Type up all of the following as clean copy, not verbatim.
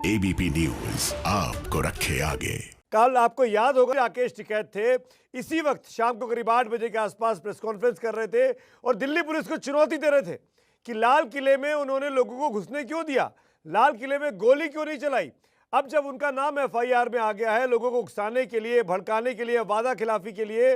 ABP news आपको रखे आगे। कल आपको याद होगा राकेश टिकैत थे, इसी वक्त शाम को करीब 8 बजे के आसपास प्रेस कॉन्फ्रेंस कर रहे थे और दिल्ली पुलिस को चुनौती दे रहे थे कि लाल किले में उन्होंने लोगों को घुसने क्यों दिया, लाल किले में गोली क्यों नहीं चलाई। अब जब उनका नाम एफआईआर में आ गया है, लोगों को उकसाने के लिए, भड़काने के लिए, वादा खिलाफी के लिए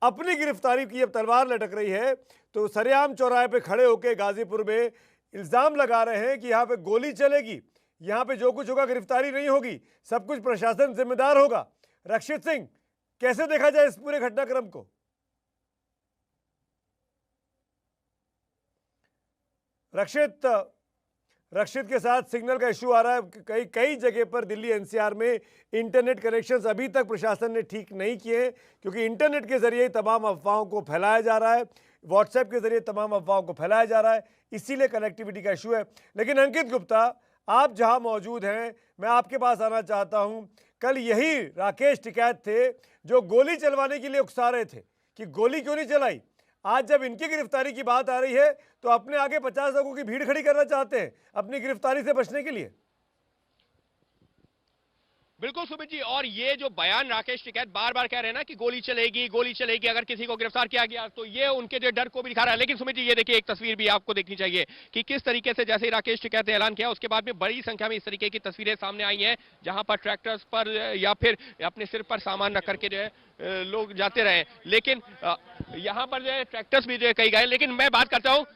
अपनी गिरफ्तारी की अब तलवार लटक रही है, तो सरेआम चौराहे पे खड़े होकर गाजीपुर में इल्जाम लगा रहे हैं कि यहाँ पे गोली चलेगी, यहाँ पे जो कुछ होगा गिरफ्तारी नहीं होगी, सब कुछ प्रशासन जिम्मेदार होगा। रक्षित सिंह, कैसे देखा जाए इस पूरे घटनाक्रम को? रक्षित के साथ सिग्नल का इशू आ रहा है। कई जगह पर दिल्ली एनसीआर में इंटरनेट कनेक्शंस अभी तक प्रशासन ने ठीक नहीं किए, क्योंकि इंटरनेट के जरिए तमाम अफवाहों को फैलाया जा रहा है, व्हाट्सएप के जरिए तमाम अफवाहों को फैलाया जा रहा है, इसीलिए कनेक्टिविटी का इशू है। लेकिन अंकित गुप्ता, आप जहां मौजूद हैं, मैं आपके पास आना चाहता हूं। कल यही राकेश टिकैत थे जो गोली चलवाने के लिए उकसा रहे थे कि गोली क्यों नहीं चलाई। आज जब इनकी गिरफ्तारी की बात आ रही है तो अपने आगे 50 लोगों की भीड़ खड़ी करना चाहते हैं अपनी गिरफ्तारी से बचने के लिए। बिल्कुल सुमित जी, और ये जो बयान राकेश टिकैत बार बार कह रहे हैं ना कि गोली चलेगी अगर किसी को गिरफ्तार किया गया, तो ये उनके जो डर को भी दिखा रहा है। लेकिन सुमित जी, ये देखिए, एक तस्वीर भी आपको देखनी चाहिए कि किस तरीके से जैसे ही राकेश टिकैत ने ऐलान किया, उसके बाद में बड़ी संख्या में इस तरीके की तस्वीरें सामने आई हैं, जहां पर ट्रैक्टर्स पर या फिर अपने सिर पर सामान रख करके जो है लोग जाते रहे। लेकिन यहाँ पर जो है ट्रैक्टर्स भी जो है कई गए। लेकिन मैं बात करता हूँ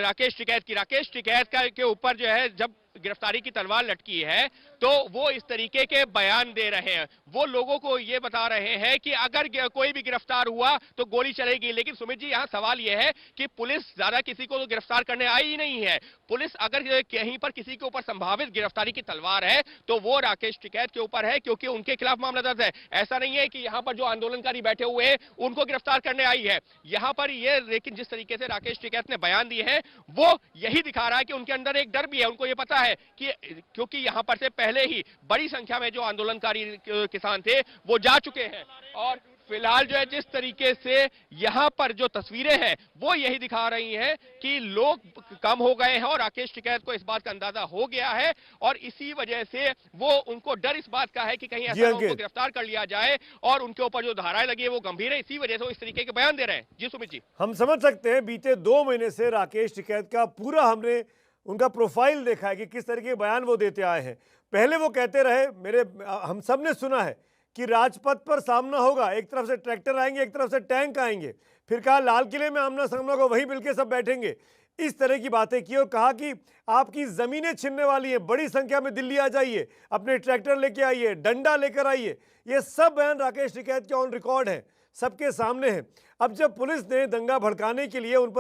राकेश टिकैत की। राकेश टिकैत के ऊपर जो है जब गिरफ्तारी की तलवार लटकी है, तो वो इस तरीके के बयान दे रहे हैं। वो लोगों को ये बता रहे हैं कि अगर कोई भी गिरफ्तार हुआ तो गोली चलेगी। लेकिन सुमित जी, यहाँ सवाल ये है कि पुलिस ज्यादा किसी को तो गिरफ्तार करने आई ही नहीं है। पुलिस अगर कहीं पर किसी के ऊपर संभावित गिरफ्तारी की तलवार है तो वो राकेश टिकैत के ऊपर है, क्योंकि उनके खिलाफ मामला दर्ज है। ऐसा नहीं है कि यहाँ पर जो आंदोलनकारी बैठे हुए हैं उनको गिरफ्तार करने आई है यहाँ पर ये। लेकिन जिस तरीके से राकेश टिकैत ने बयान दिए हैं, वो यही दिखा रहा है कि उनके अंदर एक डर भी है। उनको ये पता है कि क्योंकि यहाँ पर से पहले ही बड़ी संख्या में जो आंदोलनकारी किसान थे वो जा चुके हैं, और फिलहाल जो है जिस तरीके से यहाँ पर जो तस्वीरें हैं वो यही दिखा रही हैं कि लोग कम हो गए हैं और राकेश टिकैत को इस बात का अंदाजा हो गया है, और इसी वजह से वो उनको डर इस बात का है कि कहीं ऐसा उनको गिरफ्तार कर लिया जाए, और उनके ऊपर जो धाराएं लगी है वो गंभीर है। इसी वजह से वो इस तरीके के बयान दे रहे हैं। जी सुमित जी, हम समझ सकते हैं, बीते 2 महीने से राकेश टिकैत का पूरा हमने उनका प्रोफाइल देखा है कि किस तरीके के बयान वो देते आए हैं। पहले वो कहते रहे, हम सब ने सुना है कि राजपथ पर सामना होगा, एक तरफ से ट्रैक्टर आएंगे, एक तरफ से टैंक आएंगे। फिर कहा लाल किले में आमना सामना को वहीं मिलके सब बैठेंगे। इस तरह की बातें की और कहा कि आपकी जमीनें छिनने वाली हैं, बड़ी संख्या में दिल्ली आ जाइए, अपने ट्रैक्टर लेके आइए, डंडा लेकर आइए। ये सब बयान राकेश टिकैत के ऑन रिकॉर्ड है, सबके सामने है। अब जब पुलिस ने दंगा भड़काने के लिए उन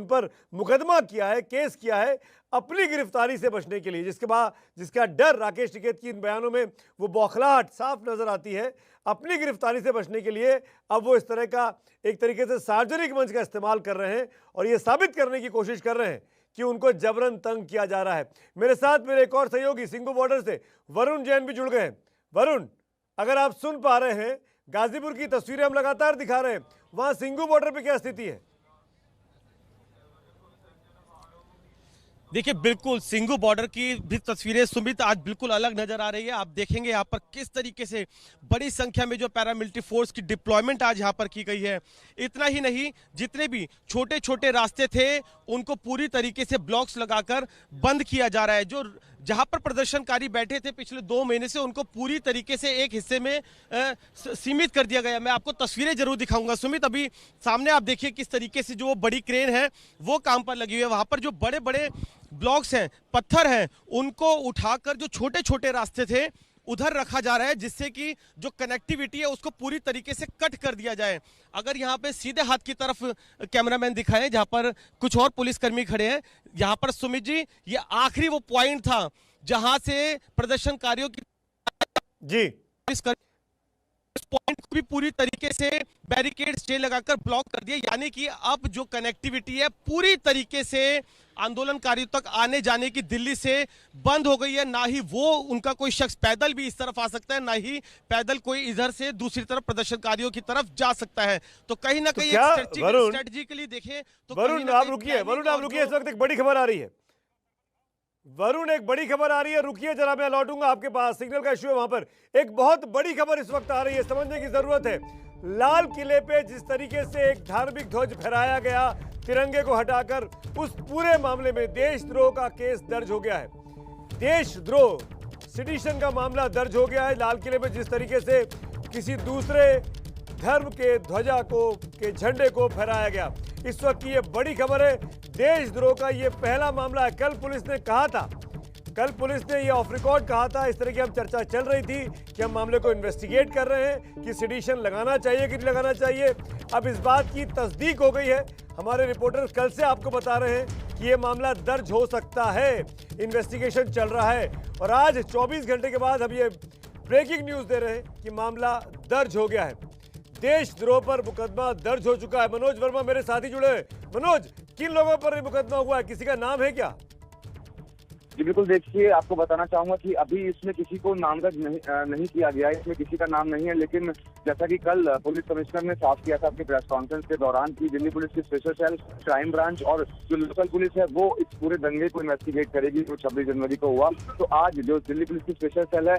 पर मुकदमा किया है, केस किया है अपनी गिरफ्तारी से बचने के लिए, जिसका डर राकेश टिकैत की इन बयानों में वो बौखलाहट साफ नजर आती है, अपनी गिरफ्तारी से बचने के लिए अब वो इस तरह का एक तरीके से सार्वजनिक मंच का इस्तेमाल कर रहे हैं और ये साबित करने की कोशिश कर रहे हैं कि उनको जबरन तंग किया जा रहा है। मेरे साथ मेरे एक और सहयोगी सिंघू बॉर्डर से वरुण जैन भी जुड़ गए हैं। वरुण, अगर आप सुन पा रहे हैं, गाजीपुर की तस्वीरें हम लगातार दिखा रहे हैं, वहां सिंघू बॉर्डर पे क्या स्थिति है? देखिए, बिल्कुल सिंघू बॉर्डर की भी तस्वीरें सुमित आज बिल्कुल अलग नजर आ रही है। आप देखेंगे यहाँ पर किस तरीके से बड़ी संख्या में जो पैरामिलिट्री फोर्स की डिप्लॉयमेंट आज यहाँ पर की गई है। इतना ही नहीं, जितने भी छोटे छोटे रास्ते थे उनको पूरी तरीके से ब्लॉक्स लगाकर बंद किया जा रहा है। जो जहां पर प्रदर्शनकारी बैठे थे पिछले 2 महीने से, उनको पूरी तरीके से एक हिस्से में सीमित कर दिया गया। मैं आपको तस्वीरें जरूर दिखाऊंगा सुमित। अभी सामने आप देखिए किस तरीके से जो बड़ी क्रेन है वो काम पर लगी हुई है। वहां पर जो बड़े बड़े ब्लॉक्स हैं, पत्थर हैं, उनको उठाकर जो छोटे छोटे रास्ते थे उधर रखा जा रहा है, जिससे कि जो कनेक्टिविटी है उसको पूरी तरीके से कट कर दिया जाए। अगर यहाँ पे सीधे हाथ की तरफ कैमरामैन दिखाएं, जहां पर कुछ और पुलिसकर्मी खड़े हैं, यहाँ पर सुमित जी ये आखिरी वो पॉइंट था जहां से प्रदर्शनकारियों की इस पॉइंट को भी पूरी तरीके से बैरिकेड स्टे लगाकर ब्लॉक कर दिया। यानी कि अब जो कनेक्टिविटी है पूरी तरीके से आंदोलनकारियों तक आने जाने की दिल्ली से बंद हो गई है। ना ही वो उनका कोई शख्स पैदल भी इस तरफ आ सकता है, ना ही पैदल कोई इधर से दूसरी तरफ प्रदर्शनकारियों की तरफ जा सकता है। तो कहीं ना कहीं स्ट्रेटजी के लिए देखें तो वरुण आप रुकिए, इस वक्त एक बड़ी खबर आ रही है। वरुण, एक बड़ी खबर आ रही है, रुकिए जरा, मैं लौटूंगा आपके पास, सिग्नल का इश्यू है वहां पर। एक बहुत बड़ी खबर इस वक्त आ रही है, समझने की जरूरत है। लाल किले पे जिस तरीके से एक धार्मिक ध्वज फहराया गया तिरंगे को हटाकर, उस पूरे मामले में देशद्रोह का केस दर्ज हो गया है। देशद्रोह, सिडिशन का मामला दर्ज हो गया है। लाल किले में जिस तरीके से किसी दूसरे धर्म के ध्वजा को, के झंडे को फहराया गया, इस वक्त की ये बड़ी खबर है। देशद्रोह का ये पहला मामला है। कल पुलिस ने कहा था, कल पुलिस ने ये ऑफ रिकॉर्ड कहा था, इस तरह की हम चर्चा चल रही थी कि हम मामले को इन्वेस्टिगेट कर रहे हैं कि सिडिशन लगाना चाहिए कि नहीं लगाना चाहिए। अब इस बात की तस्दीक हो गई है। हमारे रिपोर्टर्स कल से आपको बता रहे हैं कि ये मामला दर्ज हो सकता है, इन्वेस्टिगेशन चल रहा है। और आज 24 घंटे के बाद हम ये ब्रेकिंग न्यूज दे रहे हैं कि मामला दर्ज हो गया है। देशद्रोह पर मुकदमा दर्ज हो चुका है। मनोज वर्मा मेरे साथी जुड़े हैं। मनोज, किन लोगों पर ये मुकदमा हुआ है, किसी का नाम है क्या? जी बिल्कुल, देखिए आपको बताना चाहूंगा कि अभी इसमें किसी को नामजद नहीं किया गया है, इसमें किसी का नाम नहीं है। लेकिन जैसा कि कल पुलिस कमिश्नर ने साफ किया था अपनी प्रेस कॉन्फ्रेंस के दौरान कि दिल्ली पुलिस की स्पेशल सेल, क्राइम ब्रांच और जो लोकल पुलिस है वो इस पूरे दंगे को इन्वेस्टिगेट करेगी जो 26 जनवरी को हुआ। तो आज जो दिल्ली पुलिस की स्पेशल सेल है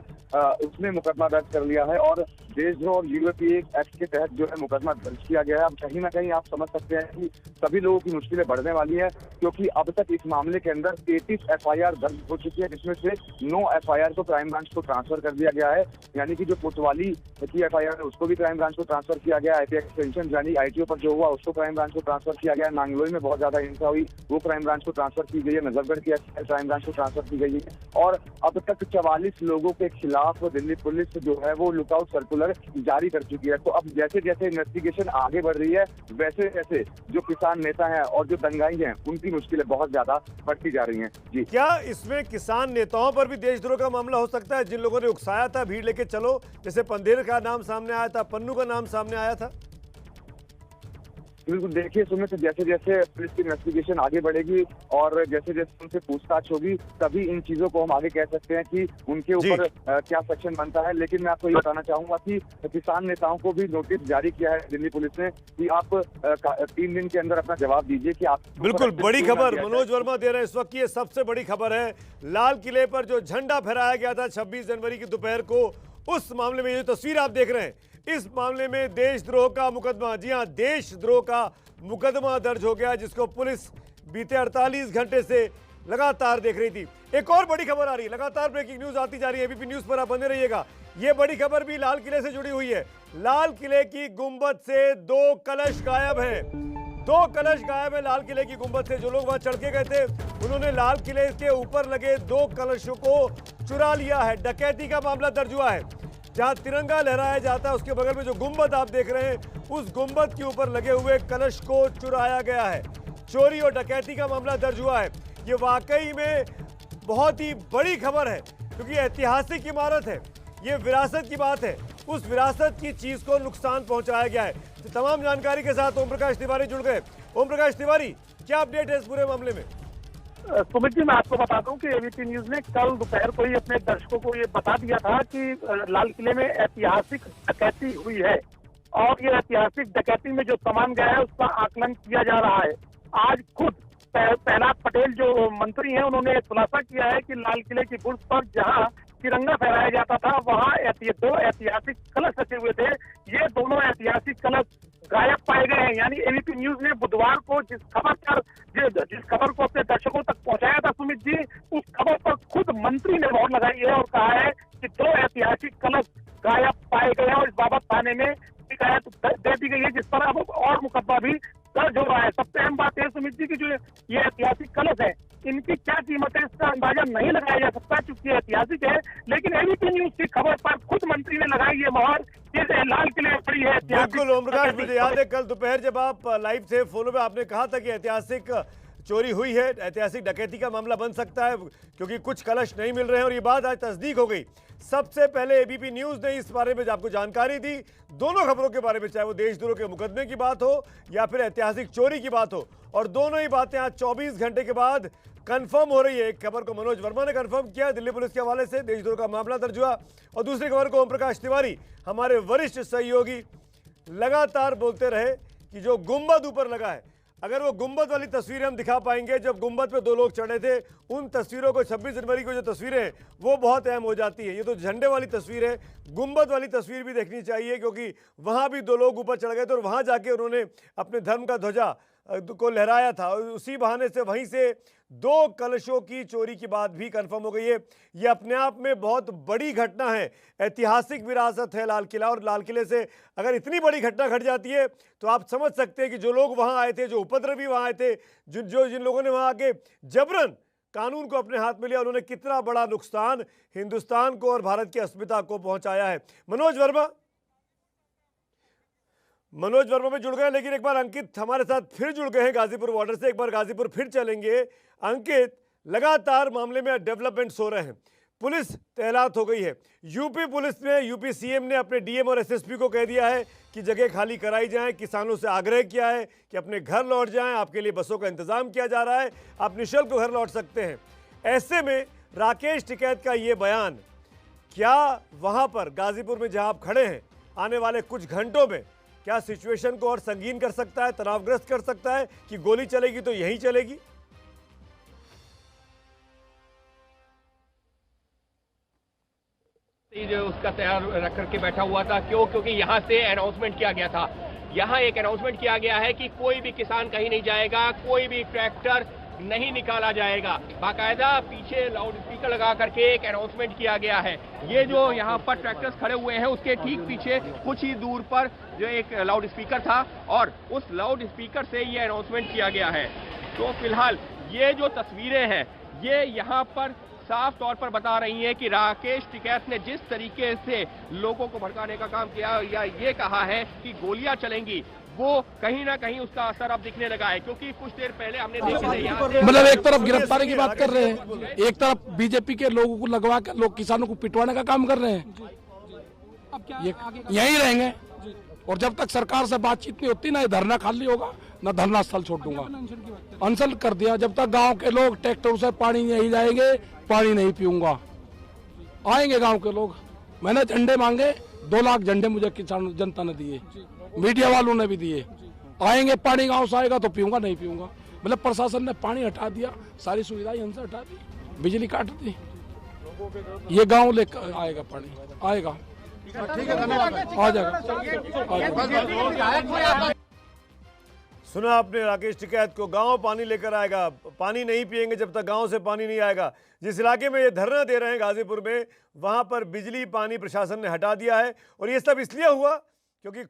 उसने मुकदमा दर्ज कर लिया है और देशद्रोह और यूएपी एक्ट के तहत जो है मुकदमा दर्ज किया गया है। अब कहीं ना कहीं आप समझ सकते हैं कि सभी लोगों की मुश्किलें बढ़ने वाली है, क्योंकि अब तक इस मामले के अंदर 33 FIR दर्ज हो चुकी है, जिसमें से 9 FIR को क्राइम ब्रांच को ट्रांसफर कर दिया गया है। यानी कि जो कोतवाली की FIR है उसको भी क्राइम ब्रांच को ट्रांसफर किया गया है। IP एक्सटेंशन यानी ITO पर जो हुआ उसको क्राइम ब्रांच को ट्रांसफर किया गया है। नांगलोई में बहुत ज्यादा हिंसा हुई, वो क्राइम ब्रांच को ट्रांसफर की गई है। नजफगढ़ की क्राइम ब्रांच को ट्रांसफर की गई है। और अब तक 44 लोगों के खिलाफ दिल्ली पुलिस जो है वो लुकआउट सर्कुलर जारी कर चुकी है। तो अब जैसे जैसे इन्वेस्टिगेशन आगे बढ़ रही है, वैसे वैसे जो किसान नेता हैं और जो दंगाई हैं उनकी मुश्किलें बहुत ज्यादा बढ़ती जा रही हैं। जी, क्या इसमें किसान नेताओं पर भी देशद्रोह का मामला हो सकता है, जिन लोगों ने उकसाया था भीड़ लेके चलो, जैसे पंधेर का नाम सामने आया था, पन्नू का नाम सामने आया था? बिल्कुल, देखिए सुमित, जैसे जैसे पुलिस की इन्वेस्टिगेशन आगे बढ़ेगी और जैसे जैसे उनसे पूछताछ होगी, तभी इन चीजों को हम आगे कह सकते हैं कि उनके ऊपर क्या सेक्शन बनता है। लेकिन मैं आपको ये बताना चाहूंगा कि किसान नेताओं को भी नोटिस जारी किया है दिल्ली पुलिस ने कि आप 3 दिन के अंदर अपना जवाब दीजिए कि आप। बिल्कुल, बड़ी खबर मनोज वर्मा दे रहे हैं इस वक्त की, ये सबसे बड़ी खबर है। लाल किले पर जो झंडा फहराया गया था 26 जनवरी की दोपहर को, उस मामले में ये तस्वीर आप देख रहे हैं, इस मामले में देशद्रोह का मुकदमा, जी हां, देशद्रोह का मुकदमा दर्ज हो गया, जिसको पुलिस बीते 48 घंटे से लगातार देख रही थी। एक और बड़ी खबर आ रही है, लगातार ब्रेकिंग न्यूज आती जा रही है, एबीपी न्यूज पर आप बने रहिएगा। ये बड़ी खबर भी लाल किले से जुड़ी हुई है। लाल किले की गुंबद से 2 कलश गायब हैं। 2 कलश गायब है लाल किले की गुंबद से। जो लोग वहां चढ़ के गए थे उन्होंने लाल किले के ऊपर लगे 2 कलशों को चुरा लिया है। डकैती का मामला दर्ज हुआ है। जहां तिरंगा लहराया जाता है उसके बगल में जो गुंबद आप देख रहे हैं, उस गुंबद के ऊपर लगे हुए कलश को चुराया गया है। चोरी और डकैती का मामला दर्ज हुआ है। ये वाकई में बहुत ही बड़ी खबर है, क्योंकि ऐतिहासिक इमारत है, ये विरासत की बात है। उस विरासत की चीज को नुकसान पहुंचाया गया है। तो तमाम जानकारी के साथ ओम प्रकाश तिवारी जुड़ गए। ओम प्रकाश तिवारी, क्या अपडेट है इस पूरे मामले में? सुमित जी, मैं आपको बता दूं कि एबीपी न्यूज ने कल दोपहर को ही अपने दर्शकों को ये बता दिया था कि लाल किले में ऐतिहासिक डकैती हुई है और ये ऐतिहासिक डकैती में जो सामान गया है उसका आकलन किया जा रहा है। आज खुद प्रहलाद पटेल जो मंत्री हैं उन्होंने खुलासा किया है कि लाल किले की बुर्ज पर जहां तिरंगा फहराया जाता था वहां 2 ऐतिहासिक कलश रखे हुए थे। ये दोनों ऐतिहासिक कलश गायब पाए गए हैं। यानी एबीपी न्यूज ने बुधवार को जिस खबर को अपने दर्शकों तक पहुंचाया था सुमित जी, उस खबर पर खुद मंत्री ने मोहर लगाई है और कहा है कि 2 ऐतिहासिक कलश गायब पाए गए हैं और इस बाबत थाने में शिकायत दे दी गई है, जिस पर अब और मुकदमा भी दर्ज हो रहा है। सबसे अहम बात है सुमित जी की जो ये ऐतिहासिक कलश है, इनकी क्या कीमत है इसका अंदाजा नहीं लगाया जा सकता क्योंकि ऐतिहासिक है। लेकिन एबीपी न्यूज की खबर पर खुद मंत्री ने लगाई है मोहर कि लाल किले पड़ी है। बिल्कुल ओम प्रकाश, मुझे याद है कल दोपहर जब आप लाइव थे फॉलो में, आपने कहा था कि ऐतिहासिक चोरी हुई है, ऐतिहासिक डकैती का मामला बन सकता है क्योंकि कुछ कलश नहीं मिल रहे हैं, और ये बात आज तस्दीक हो गई। सबसे पहले एबीपी न्यूज ने इस बारे में आपको जानकारी दी, दोनों खबरों के बारे में, चाहे वो देशद्रोह के मुकदमे की बात हो या फिर ऐतिहासिक चोरी की बात हो, और दोनों ही बातें आज 24 घंटे के बाद कंफर्म हो रही है। एक खबर को मनोज वर्मा ने कंफर्म किया दिल्ली पुलिस के हवाले से, देशद्रोह का मामला दर्ज हुआ, और दूसरी खबर को ओम प्रकाश तिवारी हमारे वरिष्ठ सहयोगी लगातार बोलते रहे कि जो गुंबद ऊपर लगा है, अगर वो गुंबद वाली तस्वीरें हम दिखा पाएंगे, जब गुंबद पे 2 लोग चढ़े थे, उन तस्वीरों को 26 जनवरी को जो तस्वीरें हैं वो बहुत अहम हो जाती है। ये तो झंडे वाली तस्वीर है, गुंबद वाली तस्वीर भी देखनी चाहिए, क्योंकि वहाँ भी 2 लोग ऊपर चढ़ गए थे और वहाँ जाके उन्होंने अपने धर्म का ध्वजा को लहराया था। और उसी बहाने से वहीं से 2 कलशों की चोरी की बात भी कंफर्म हो गई है। ये अपने आप में बहुत बड़ी घटना है, ऐतिहासिक विरासत है लाल किला। और लाल किले से अगर इतनी बड़ी घटना घट जाती है तो आप समझ सकते हैं कि जो लोग वहां आए थे, जो उपद्रवी वहां आए थे, जिन लोगों ने वहां आके जबरन कानून को अपने हाथ में लिया, उन्होंने कितना बड़ा नुकसान हिंदुस्तान को और भारत की अस्मिता को पहुंचाया है। मनोज वर्मा में जुड़ गए, लेकिन एक बार अंकित हमारे साथ फिर जुड़ गए हैं गाजीपुर बॉर्डर से। एक बार गाजीपुर फिर चलेंगे। अंकित, लगातार मामले में डेवलपमेंट्स हो रहे हैं, पुलिस तैनात हो गई है। यूपी पुलिस ने, यूपी सीएम ने अपने डीएम और एसएसपी को कह दिया है कि जगह खाली कराई जाए। किसानों से आग्रह किया है कि अपने घर लौट जाएं, आपके लिए बसों का इंतजाम किया जा रहा है, आप निःशुल्क घर लौट सकते हैं। ऐसे में राकेश टिकैत का ये बयान, क्या वहां पर गाजीपुर में जहां आप खड़े हैं, आने वाले कुछ घंटों में क्या सिचुएशन को और संगीन कर सकता है, तनावग्रस्त कर सकता है कि गोली चलेगी तो यहीं चलेगी? जो उसका तैयार रख करके बैठा हुआ था, क्योंकि यहाँ से अनाउंसमेंट किया गया था। यहाँ एक अनाउंसमेंट किया गया है कि कोई भी किसान कहीं नहीं जाएगा, कोई भी ट्रैक्टर नहीं निकाला जाएगा। बाकायदा पीछे लाउड स्पीकर लगा करके एक अनाउंसमेंट किया गया है। ये जो यहाँ पर ट्रैक्टर्स खड़े हुए हैं, उसके ठीक पीछे कुछ ही दूर पर जो एक लाउड स्पीकर था और उस लाउड स्पीकर से ये अनाउंसमेंट किया गया है। तो फिलहाल ये जो तस्वीरें हैं, ये यहाँ पर साफ तौर पर बता रही है कि राकेश टिकैत ने जिस तरीके से लोगों को भड़काने का काम किया, या ये कहा है कि गोलियां चलेंगी, वो कहीं ना कहीं उसका असर अब दिखने लगा है। क्योंकि कुछ देर पहले हमने देखा, मतलब एक तरफ गिरफ्तारी की बात कर रहे हैं, एक तरफ बीजेपी के लोगों को लगवा कर लोग किसानों को पिटवाने का काम कर रहे हैं। ये यहीं रहेंगे और जब तक सरकार से बातचीत नहीं होती, ना ये धरना खाली होगा, ना धरना स्थल छोड़ दूंगा। अनशन कर दिया, जब तक गांव के लोग ट्रैक्टर से पानी नहीं जाएंगे, पानी नहीं पीऊंगा। आएंगे गांव के लोग। मैंने झंडे मांगे, 2 लाख झंडे मुझे किसान जनता ने दिए, मीडिया वालों ने भी दिए। आएंगे, पानी गांव से आएगा तो पीऊंगा, नहीं पीऊंगा। मतलब प्रशासन ने पानी हटा दिया, सारी सुविधाएं हमसे हटा दी, बिजली काट दी। ये गांव लेकर आएगा, पानी आएगा, आ जाएगा। सुना आपने राकेश टिकैत को, गांव पानी लेकर आएगा, पानी नहीं पिएंगे जब तक गांव से पानी नहीं आएगा। जिस इलाके में ये धरना दे रहे हैं गाजीपुर में, वहां पर बिजली पानी प्रशासन ने हटा दिया है। और ये सब इसलिए हुआ क्योंकि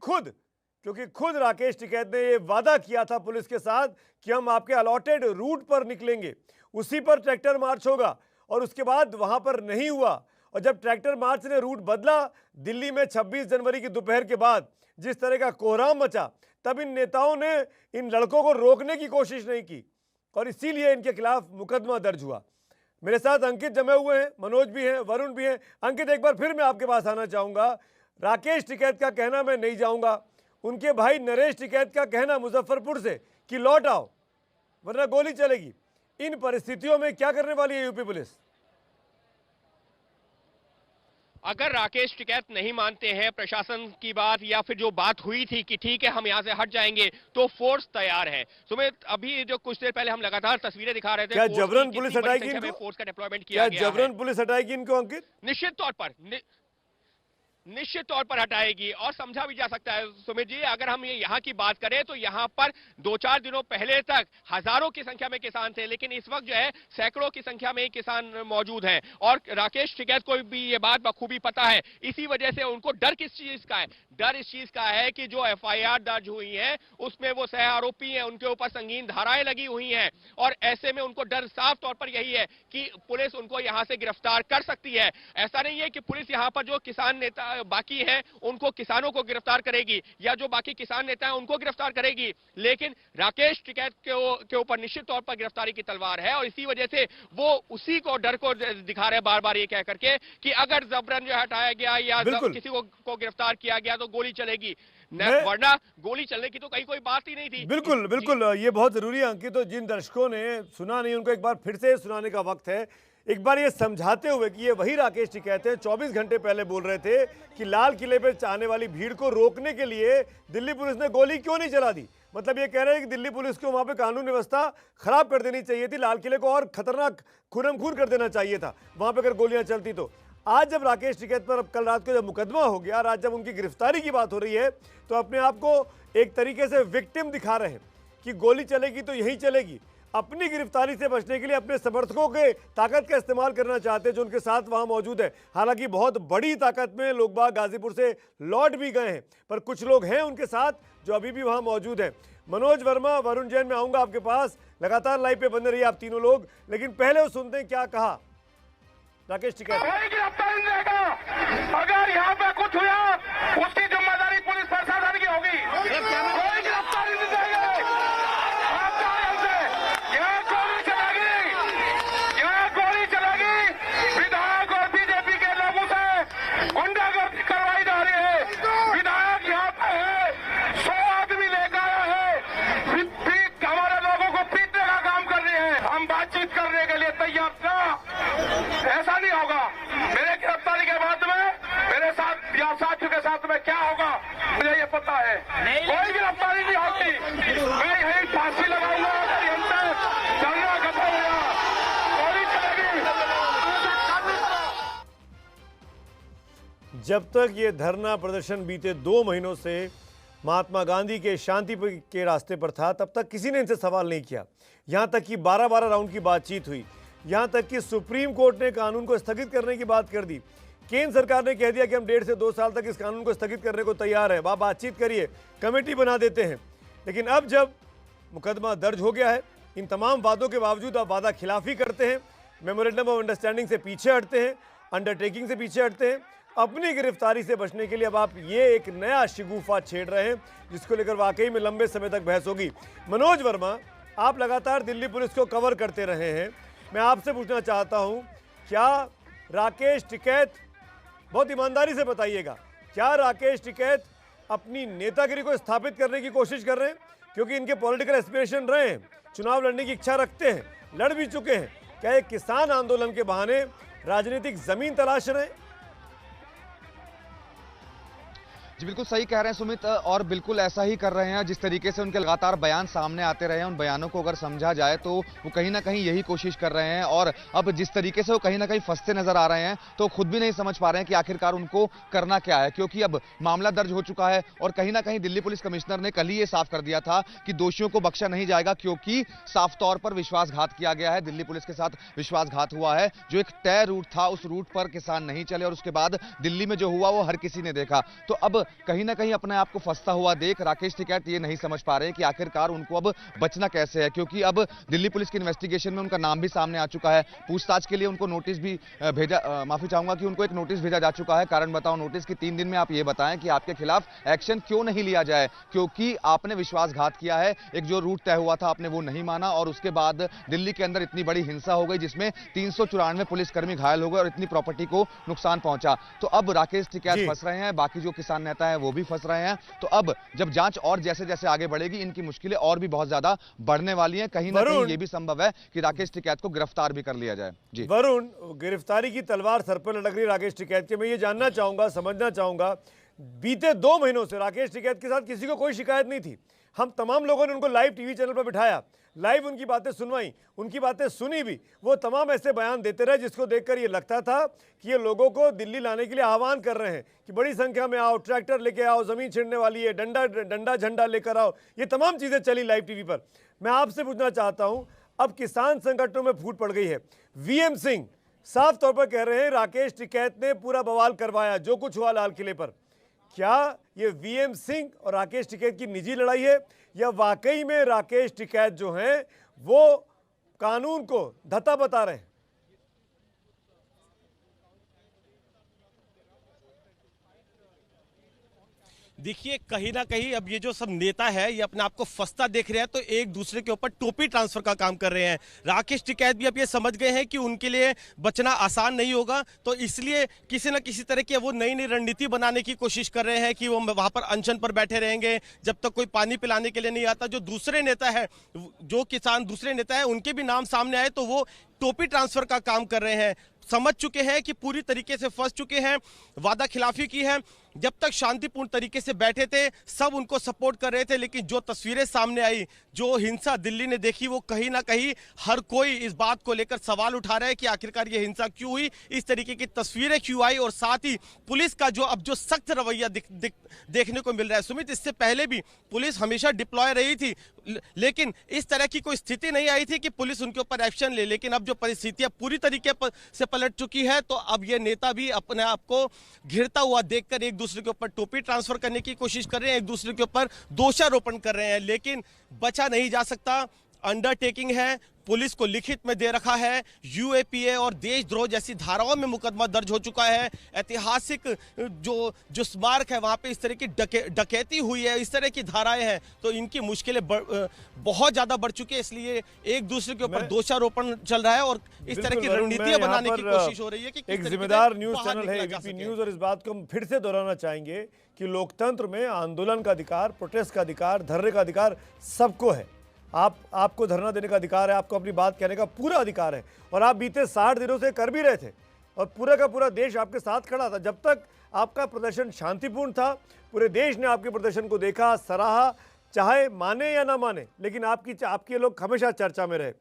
खुद राकेश टिकैत ने ये वादा किया था पुलिस के साथ कि हम आपके अलॉटेड रूट पर निकलेंगे, उसी पर ट्रैक्टर मार्च होगा। और उसके बाद वहां पर नहीं हुआ। और जब ट्रैक्टर मार्च ने रूट बदला, दिल्ली में 26 जनवरी की दोपहर के बाद जिस तरह का कोहराम मचा, तब इन नेताओं ने इन लड़कों को रोकने की कोशिश नहीं की और इसीलिए इनके खिलाफ मुकदमा दर्ज हुआ। मेरे साथ अंकित जमे हुए हैं, मनोज भी हैं, वरुण भी हैं। अंकित, एक बार फिर मैं आपके पास आना चाहूंगा। राकेश टिकैत का कहना मैं नहीं जाऊंगा, उनके भाई नरेश टिकैत का कहना मुजफ्फरपुर से कि लौट आओ वरना गोली चलेगी। इन परिस्थितियों में क्या करने वाली है यूपी पुलिस? अगर राकेश टिकैत नहीं मानते हैं प्रशासन की बात, या फिर जो बात हुई थी कि ठीक है हम यहां से हट जाएंगे, तो फोर्स तैयार है। सुमित, अभी जो कुछ देर पहले हम लगातार तस्वीरें दिखा रहे थे, क्या जबरन पुलिस हटाएगी इनको? फोर्स का डिप्लॉयमेंट किया गया है। जबरन पुलिस हटाएगी इनको अंकित? निश्चित तौर पर हटाएगी। और समझा भी जा सकता है सुमित जी, अगर हम यहाँ की बात करें तो यहाँ पर 2-4 दिनों पहले तक हजारों की संख्या में किसान थे, लेकिन इस वक्त जो है सैकड़ों की संख्या में किसान मौजूद हैं। और राकेश टिकैत को भी ये बात बखूबी पता है, इसी वजह से उनको डर किस चीज का है? डर इस चीज का है कि जो FIR दर्ज हुई है उसमें वो सह आरोपी हैं, उनके ऊपर संगीन धाराएं लगी हुई हैं। और ऐसे में उनको डर साफ तौर पर यही है कि पुलिस उनको यहाँ से गिरफ्तार कर सकती है। ऐसा नहीं है कि पुलिस यहाँ पर जो किसान नेता बाकी है उनको, किसानों को गिरफ्तार करेगी, या जो बाकी किसान नेता हैं उनको गिरफ्तार करेगी, लेकिन राकेश टिकैत के ऊपर निश्चित तौर पर गिरफ्तारी की तलवार है। और इसी वजह से वो उसी को डर को दिखा रहे बार बार ये कह करके कि अगर जबरन जो हटाया गया या किसी को गिरफ्तार किया गया तो गोली चलेगी, वरना गोली चलने की तो कहीं कोई बात ही नहीं थी। बिल्कुल बिल्कुल, ये बहुत जरूरी है अंकित। तो जिन दर्शकों ने सुना नहीं, उनको एक बार फिर से सुनाने का वक्त है, एक बार ये समझाते हुए कि ये वही राकेश टिकैत हैं। 24 घंटे पहले बोल रहे थे कि लाल किले पर आने वाली भीड़ को रोकने के लिए दिल्ली पुलिस ने गोली क्यों नहीं चला दी। मतलब ये कह रहे हैं कि दिल्ली पुलिस को वहां पे कानून व्यवस्था खराब कर देनी चाहिए थी, लाल किले को और खतरनाक खून कर देना चाहिए था वहां पे अगर गोलियां चलती तो। आज जब राकेश टिकैत पर कल रात को जब मुकदमा हो गया और आज जब उनकी गिरफ्तारी की बात हो रही है तो अपने आप को एक तरीके से विक्टिम दिखा रहे हैं कि गोली चलेगी तो यही चलेगी। अपनी गिरफ्तारी से बचने के लिए अपने समर्थकों के ताकत का इस्तेमाल करना चाहते हैं जो उनके साथ वहां मौजूद है। हालांकि बहुत बड़ी ताकत में लोग बाग गाजीपुर से लौट भी गए हैं, पर कुछ लोग हैं उनके साथ जो अभी भी वहां मौजूद है। मनोज वर्मा, वरुण जैन, मैं आऊंगा आपके पास, लगातार लाइव पे बने रहिए आप तीनों लोग, लेकिन पहले वो सुनते हैं क्या कहा राकेश टिकैत। कोई गिरफ्तार नहीं रहेगा। अगर यहाँ पे कुछ हुआ उसकी जिम्मेदारी पुलिस प्रशासन की होगी। कोई गिरफ्तारी नहीं रहेगा। यहाँ गोली चलेगी, विधायक और बीजेपी के लोगों से गुंडागर्दी करवाई जा रही है। विधायक यहाँ पे है, 100 आदमी लेकर आया है, हमारे लोगों को पीटने का काम कर रहे हैं। हम बातचीत करने के लिए तैयार था, ऐसा नहीं होगा। मेरे गिरफ्तारी के बाद में मेरे साथ या साथियों के साथ में क्या होगा मुझे ये पता है। कोई गिरफ्तारी नहीं होगी। मैं यही फांसी लगाऊंगा अगर यहाँ पे धरना खत्म हुआ, गोली चलेगी। जब तक ये धरना प्रदर्शन बीते 2 महीनों से महात्मा गांधी के शांति के रास्ते पर था तब तक किसी ने इनसे सवाल नहीं किया। यहां तक कि 12-12 राउंड की बातचीत हुई, यहां तक कि सुप्रीम कोर्ट ने कानून को स्थगित करने की बात कर दी। केंद्र सरकार ने कह दिया कि हम 1.5 से 2 साल तक इस कानून को स्थगित करने को तैयार है, आप बातचीत करिए, कमेटी बना देते हैं। लेकिन अब जब मुकदमा दर्ज हो गया है, इन तमाम वादों के बावजूद आप वादा खिलाफी करते हैं, मेमोरेंडम ऑफ अंडरस्टैंडिंग से पीछे हटते हैं, अंडरटेकिंग से पीछे हटते हैं। अपनी गिरफ्तारी से बचने के लिए अब आप ये एक नया शिगुफा छेड़ रहे हैं जिसको लेकर वाकई में लंबे समय तक बहस होगी। मनोज वर्मा, आप लगातार दिल्ली पुलिस को कवर करते रहे हैं, मैं आपसे पूछना चाहता हूं, क्या राकेश टिकैत, बहुत ईमानदारी से बताइएगा, क्या राकेश टिकैत अपनी नेतागिरी को स्थापित करने की कोशिश कर रहे हैं? क्योंकि इनके पॉलिटिकल एस्पिरेशन रहे हैं, चुनाव लड़ने की इच्छा रखते हैं, लड़ भी चुके हैं। क्या एक किसान आंदोलन के बहाने राजनीतिक जमीन तलाश रहे हैं? जी बिल्कुल सही कह रहे हैं सुमित, और बिल्कुल ऐसा ही कर रहे हैं। जिस तरीके से उनके लगातार बयान सामने आते रहे हैं, उन बयानों को अगर समझा जाए तो वो कहीं ना कहीं यही कोशिश कर रहे हैं। और अब जिस तरीके से वो कहीं ना कहीं फंसते नजर आ रहे हैं तो खुद भी नहीं समझ पा रहे हैं कि आखिरकार उनको करना क्या है, क्योंकि अब मामला दर्ज हो चुका है और कहीं ना कहीं दिल्ली पुलिस कमिश्नर ने कल ही ये साफ कर दिया था कि दोषियों को बख्शा नहीं जाएगा, क्योंकि साफ तौर पर विश्वासघात किया गया है, दिल्ली पुलिस के साथ विश्वासघात हुआ है। जो एक तय रूट था उस रूट पर किसान नहीं चले और उसके बाद दिल्ली में जो हुआ वो हर किसी ने देखा। तो अब कहीं ना कहीं अपने आप को फंसता हुआ देख राकेश टिकैत ये नहीं समझ पा रहे कि आखिरकार उनको अब बचना कैसे है, क्योंकि अब दिल्ली पुलिस की इन्वेस्टिगेशन में उनका नाम भी सामने आ चुका है। पूछताछ के लिए उनको नोटिस भी भेजा, माफी चाहूंगा कि उनको एक नोटिस भेजा जा चुका है। कारण बताओ नोटिस की 3 दिन में आप ये बताएं कि आपके खिलाफ एक्शन क्यों नहीं लिया जाए, क्योंकि आपने विश्वासघात किया है। एक जो रूट तय हुआ था आपने वो नहीं माना और उसके बाद दिल्ली के अंदर इतनी बड़ी हिंसा हो गई जिसमें 394 पुलिसकर्मी घायल हो गए और इतनी प्रॉपर्टी को नुकसान पहुंचा। तो अब राकेश टिकैत फंस रहे हैं, बाकी जो किसान नेता है वो भी फंस रहे हैं। तो अब जब जांच और जैसे जैसे आगे बढ़ेगी इनकी मुश्किलें और भी बहुत ज्यादा बढ़ने वाली हैं। कहीं ना कहीं ये भी संभव है कि राकेश टिकैत को गिरफ्तार भी कर लिया जाए। जी वरुण, गिरफ्तारी की तलवार सर पर लटक रही राकेश टिकैत के, मैं ये जानना चाहूंगा, समझना चाहूंगा, बीते 2 महीनों से राकेश टिकैत के साथ किसी को कोई शिकायत नहीं थी। हम तमाम लोगों ने उनको लाइव टीवी चैनल पर बिठाया, लाइव उनकी बातें सुनवाई, उनकी बातें सुनी भी। वो तमाम ऐसे बयान देते रहे जिसको देखकर ये लगता था कि ये लोगों को दिल्ली लाने के लिए आह्वान कर रहे हैं कि बड़ी संख्या में आओ, ट्रैक्टर लेके आओ, जमीन छीनने वाली है, डंडा झंडा लेकर आओ। ये तमाम चीजें चली लाइव टीवी पर। मैं आपसे पूछना चाहता हूं, अब किसान संगठनों में फूट पड़ गई है। वीएम सिंह साफ तौर पर कह रहे हैं राकेश टिकैत ने पूरा बवाल करवाया जो कुछ हुआ लाल किले पर। क्या ये वीएम सिंह और राकेश टिकैत की निजी लड़ाई है या वाकई में राकेश टिकैत जो हैं वो कानून को धता बता रहे हैं? देखिए कहीं ना कहीं अब ये जो सब नेता है ये अपने आप को फंसता देख रहे हैं तो एक दूसरे के ऊपर टोपी ट्रांसफर का काम कर रहे हैं। राकेश टिकैत भी अब ये समझ गए हैं कि उनके लिए बचना आसान नहीं होगा, तो इसलिए किसी न किसी तरह की वो नई नई रणनीति बनाने की कोशिश कर रहे हैं कि वो वहां पर अनशन पर बैठे रहेंगे जब तक कोई पानी पिलाने के लिए नहीं आता। जो दूसरे नेता है, जो किसान दूसरे नेता है, उनके भी नाम सामने आए तो वो टोपी ट्रांसफर का काम कर रहे हैं। समझ चुके हैं कि पूरी तरीके से फंस चुके हैं, वादा खिलाफी की है। जब तक शांतिपूर्ण तरीके से बैठे थे सब उनको सपोर्ट कर रहे थे, लेकिन जो तस्वीरें सामने आई, जो हिंसा दिल्ली ने देखी, वो कहीं ना कहीं हर कोई इस बात को लेकर सवाल उठा रहा है कि आखिरकार ये हिंसा क्यों हुई, इस तरीके की तस्वीरें क्यों आई, और साथ ही पुलिस का जो सख्त रवैया देखने को मिल रहा है। सुमित, इससे पहले भी पुलिस हमेशा डिप्लॉय रही थी, लेकिन इस तरह की कोई स्थिति नहीं आई थी कि पुलिस उनके ऊपर एक्शन ले। लेकिन अब जो परिस्थितियां पूरी तरीके से पलट चुकी है, तो अब ये नेता भी अपने आप को घिरता हुआ देखकर एक दूसरे के ऊपर टोपी ट्रांसफर करने की कोशिश कर रहे हैं, एक दूसरे के ऊपर दोषारोपण कर रहे हैं, लेकिन बचा नहीं जा सकता। अंडरटेकिंग है, पुलिस को लिखित में दे रखा है, यूएपीए और देशद्रोह जैसी धाराओं में मुकदमा दर्ज हो चुका है। ऐतिहासिक जो स्मारक है वहां पे इस तरह की डकैती हुई है, इस तरह की धाराएं हैं, तो इनकी मुश्किलें बहुत ज्यादा बढ़ चुकी है। इसलिए एक दूसरे के ऊपर दोषारोपण चल रहा है और इस तरह की रणनीतियां बनाने की कोशिश हो रही है कि एक जिम्मेदार न्यूज चैनल है एबीपी न्यूज, और इस बात को हम फिर से दोहराना चाहेंगे कि लोकतंत्र में आंदोलन का अधिकार, प्रोटेस्ट का अधिकार, धरने का अधिकार सबको है। आपको धरना देने का अधिकार है, आपको अपनी बात कहने का पूरा अधिकार है, और आप बीते 60 दिनों से कर भी रहे थे, और पूरा का पूरा देश आपके साथ खड़ा था। जब तक आपका प्रदर्शन शांतिपूर्ण था, पूरे देश ने आपके प्रदर्शन को देखा, सराहा, चाहे माने या ना माने, लेकिन आपके लोग हमेशा चर्चा में रहे।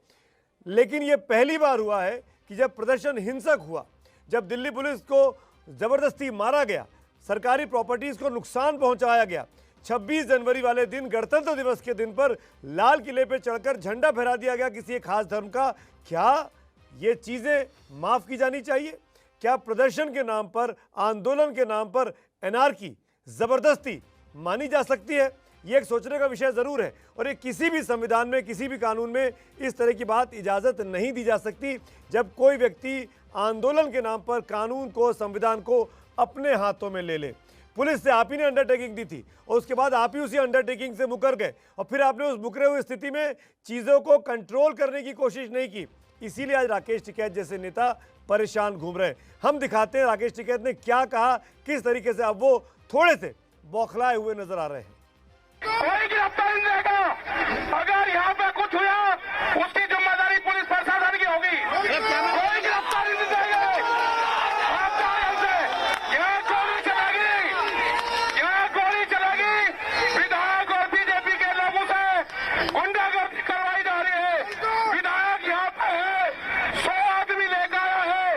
लेकिन ये पहली बार हुआ है कि जब प्रदर्शन हिंसक हुआ, जब दिल्ली पुलिस को जबरदस्ती मारा गया, सरकारी प्रॉपर्टीज को नुकसान पहुंचाया गया, 26 जनवरी वाले दिन, गणतंत्र दिवस के दिन पर लाल किले पे चढ़कर झंडा फहरा दिया गया किसी एक खास धर्म का। क्या ये चीजें माफ की जानी चाहिए? क्या प्रदर्शन के नाम पर, आंदोलन के नाम पर एनार्की, जबरदस्ती मानी जा सकती है? ये एक सोचने का विषय जरूर है, और ये किसी भी संविधान में, किसी भी कानून में इस तरह की बात इजाजत नहीं दी जा सकती, जब कोई व्यक्ति आंदोलन के नाम पर कानून को, संविधान को अपने हाथों में ले ले। पुलिस से आप ही ने अंडरटेकिंग दी थी, और उसके बाद आप ही उसी अंडरटेकिंग से मुकर गए, और फिर आपने उस मुकरे हुई स्थिति में चीज़ों को कंट्रोल करने की कोशिश नहीं की। इसीलिए आज राकेश टिकैत जैसे नेता परेशान घूम रहे हैं। हम दिखाते हैं राकेश टिकैत ने क्या कहा, किस तरीके से अब वो थोड़े से बौखलाए हुए नजर आ रहे हैं। कोई गिरफ्तारी नहीं देगा। अगर यहाँ पे कुछ हुआ, उसकी जिम्मेदारी पुलिस प्रशासन की होगी। कोई गिरफ्तारी नहीं देगा। विधायक और बीजेपी के लोगों से गुंडागर्दी करवाई जा रही है। विधायक यहाँ पे है, 100 आदमी लेकर आया है,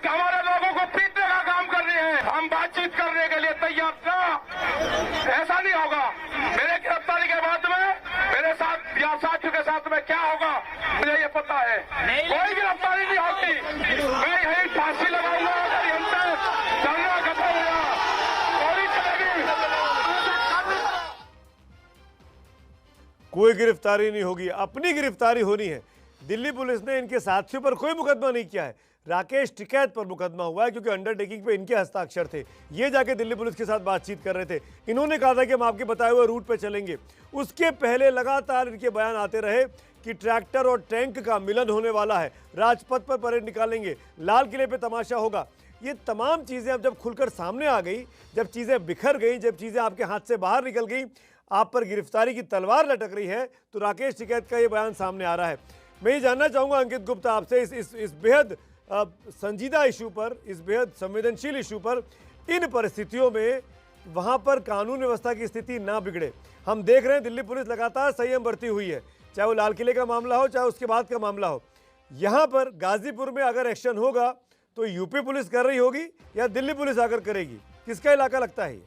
हमारे लोगों को पीटने का काम कर रहे हैं। हम बातचीत करने के लिए तैयार था, ऐसा नहीं होगा। मेरे गिरफ्तारी के बाद में मेरे साथ या साथियों के साथ में क्या होगा मुझे ये पता है। कोई गिरफ्तारी नहीं होगी। मैं यही फांसी लगाऊंगा अगर हमसे धरना खत्म हुआ, गोली चलेगी। कोई गिरफ्तारी नहीं होगी, अपनी गिरफ्तारी होनी है। दिल्ली पुलिस ने इनके साथियों पर कोई मुकदमा नहीं किया है, राकेश टिकैत पर मुकदमा हुआ है, क्योंकि अंडरटेकिंग पे इनके हस्ताक्षर थे। ये जाके दिल्ली पुलिस के साथ बातचीत कर रहे थे, इन्होंने कहा था कि हम आपके बताए हुए रूट पे चलेंगे। उसके पहले लगातार इनके बयान आते रहे कि ट्रैक्टर और टैंक का मिलन होने वाला है, राजपथ पर परेड निकालेंगे, लाल किले पे तमाशा होगा। ये तमाम चीज़ें अब जब खुलकर सामने आ गई, जब चीज़ें बिखर गई, जब चीज़ें आपके हाथ से बाहर निकल गई, आप पर गिरफ्तारी की तलवार लटक रही है, तो राकेश टिकैत का ये बयान सामने आ रहा है। मैं ये जानना चाहूँगा अंकित गुप्ता आपसे, इस बेहद संजीदा इशू पर, इस बेहद संवेदनशील इशू पर, इन परिस्थितियों में वहाँ पर कानून व्यवस्था की स्थिति ना बिगड़े। हम देख रहे हैं दिल्ली पुलिस लगातार संयम बरती हुई है, चाहे वो लाल किले का मामला हो, चाहे उसके बाद का मामला हो। यहाँ पर गाजीपुर में अगर एक्शन होगा तो यूपी पुलिस कर रही होगी या दिल्ली पुलिस आकर करेगी? किसका इलाका लगता है ये?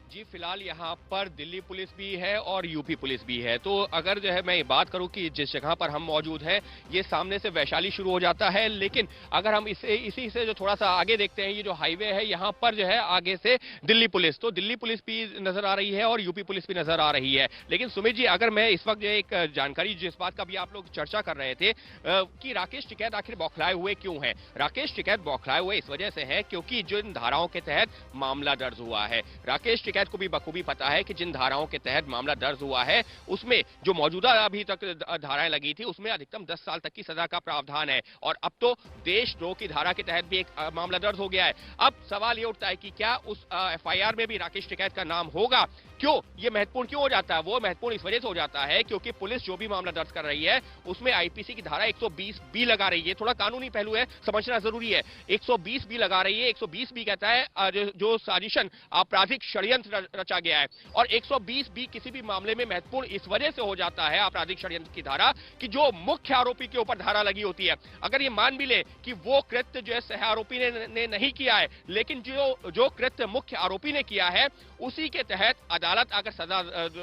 जी फिलहाल यहाँ पर दिल्ली पुलिस भी है और यूपी पुलिस भी है। तो अगर जो है मैं बात करूँ कि जिस जगह पर हम मौजूद हैं, ये सामने से वैशाली शुरू हो जाता है, लेकिन अगर हम इसी से जो थोड़ा सा आगे देखते हैं, ये जो हाईवे है यहाँ पर जो है आगे से दिल्ली पुलिस, तो दिल्ली पुलिस भी नजर आ रही है और यूपी पुलिस भी नजर आ रही है। लेकिन सुमित जी, अगर मैं इस वक्त जो एक जानकारी जिस बात का भी आप लोग चर्चा कर रहे थे कि राकेश टिकैत आखिर बौखलाए हुए क्यों है। राकेश टिकैत बौखलाए हुए इस वजह से है क्योंकि जिन धाराओं के तहत मामला दर्ज हुआ है, राकेश टिकैत को भी बखूबी पता है कि जिन धाराओं के तहत मामला दर्ज हुआ है उसमें जो मौजूदा अभी तक धाराएं लगी थी उसमें अधिकतम 10 साल तक की सजा का प्रावधान है, और अब तो देशद्रोह की धारा के तहत भी एक मामला दर्ज हो गया है। अब सवाल ये उठता है कि क्या उस एफआईआर में भी राकेश टिकैत का नाम होगा क्यों ये महत्वपूर्ण क्यों हो जाता है? वो महत्वपूर्ण इस वजह से हो जाता है क्योंकि पुलिस जो भी मामला दर्ज कर रही है उसमें आईपीसी की धारा 120 बी लगा रही है। थोड़ा कानूनी पहलू है, समझना जरूरी है। 120 बी लगा रही है। 120 बी कहता है जो साजिशन आपराधिक षड्यंत्र रचा गया है, और 120 बी किसी भी मामले में महत्वपूर्ण इस वजह से हो जाता है आपराधिक षड्यंत्र की धारा कि जो मुख्य आरोपी के ऊपर धारा लगी होती है। अगर ये मान भी ले कि वो कृत्य जो है सह आरोपी ने नहीं किया है, लेकिन जो कृत्य मुख्य आरोपी ने किया है उसी के तहत अदालत अगर सजा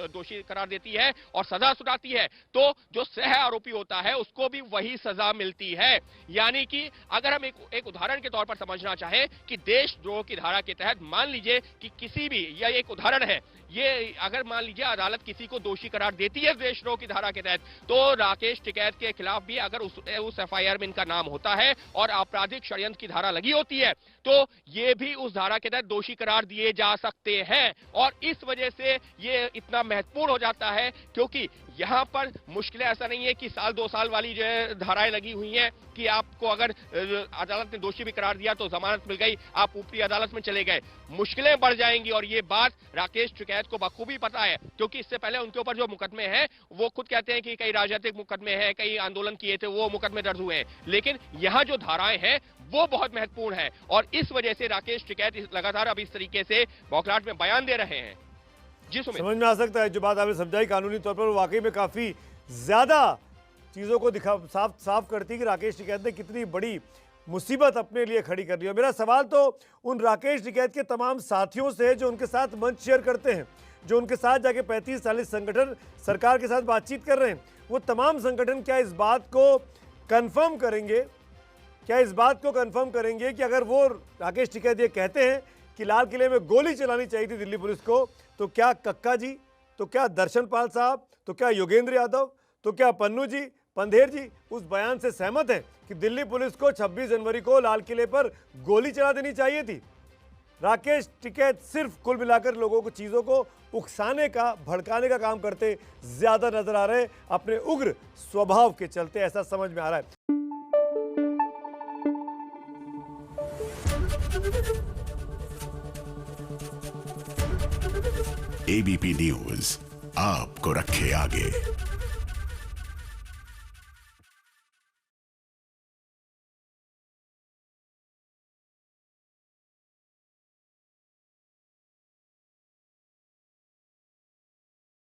दोषी करार देती है और सजा सुनाती है तो जो सह आरोपी होता है उसको भी वही सजा मिलती है। यानी कि अगर हम एक उदाहरण के तौर पर समझना चाहें कि देशद्रोह की धारा के तहत मान लीजिए कि किसी भी, यह एक उदाहरण है, ये अगर मान लीजिए अदालत किसी को दोषी करार देती है देशद्रोह की धारा के तहत, तो राकेश टिकैत के खिलाफ भी अगर उस एफआईआर में इनका नाम होता है और आपराधिक षड्यंत्र की धारा लगी होती है तो ये भी उस धारा के तहत दोषी करार दिए जा सकते हैं। और इस वजह से ये इतना महत्वपूर्ण हो जाता है क्योंकि यहां पर मुश्किलें ऐसा नहीं है कि साल 2 साल वाली जो है धाराएं लगी हुई हैं कि आपको अगर अदालत ने दोषी भी करार दिया तो जमानत मिल गई, आप ऊपरी अदालत में चले गए। मुश्किलें बढ़ जाएंगी और ये बात राकेश टिकैत को बखूबी पता है क्योंकि इससे पहले उनके ऊपर जो मुकदमे हैं वो खुद कहते हैं कि कई राजनीतिक मुकदमे हैं, कई आंदोलन किए थे, वो मुकदमे दर्ज हुए हैं, लेकिन यहाँ जो धाराएं हैं वो बहुत महत्वपूर्ण है और इस वजह से राकेश टिकैत लगातार अब इस तरीके से बौखलाहट में बयान दे रहे हैं। जी सुमित, समझ में आ सकता है जो बात आपने समझाई कानूनी तौर पर, वाकई में काफी ज्यादा चीजों को साफ करती कि राकेश टिकैत ने कितनी बड़ी मुसीबत अपने लिए खड़ी कर ली है। मेरा सवाल तो उन राकेश टिकैत के तमाम साथियों से है जो उनके साथ मंच शेयर करते हैं, जो उनके साथ जाके 35-40 संगठन सरकार के साथ बातचीत कर रहे हैं। वो तमाम संगठन क्या इस बात को कंफर्म करेंगे कि अगर वो राकेश टिकैत ये कहते हैं कि लाल किले में गोली चलानी चाहिए थी दिल्ली पुलिस को, तो क्या कक्का जी, तो क्या दर्शनपाल साहब, तो क्या योगेंद्र यादव, तो क्या पन्नू जी, पंधेर जी उस बयान से सहमत हैं कि दिल्ली पुलिस को 26 जनवरी को लाल किले पर गोली चला देनी चाहिए थी? राकेश टिकैत सिर्फ कुल मिलाकर लोगों को चीज़ों को उकसाने का, भड़काने का काम करते ज्यादा नजर आ रहे, अपने उग्र स्वभाव के चलते, ऐसा समझ में आ रहा है। एबीपी न्यूज आपको रखे आगे।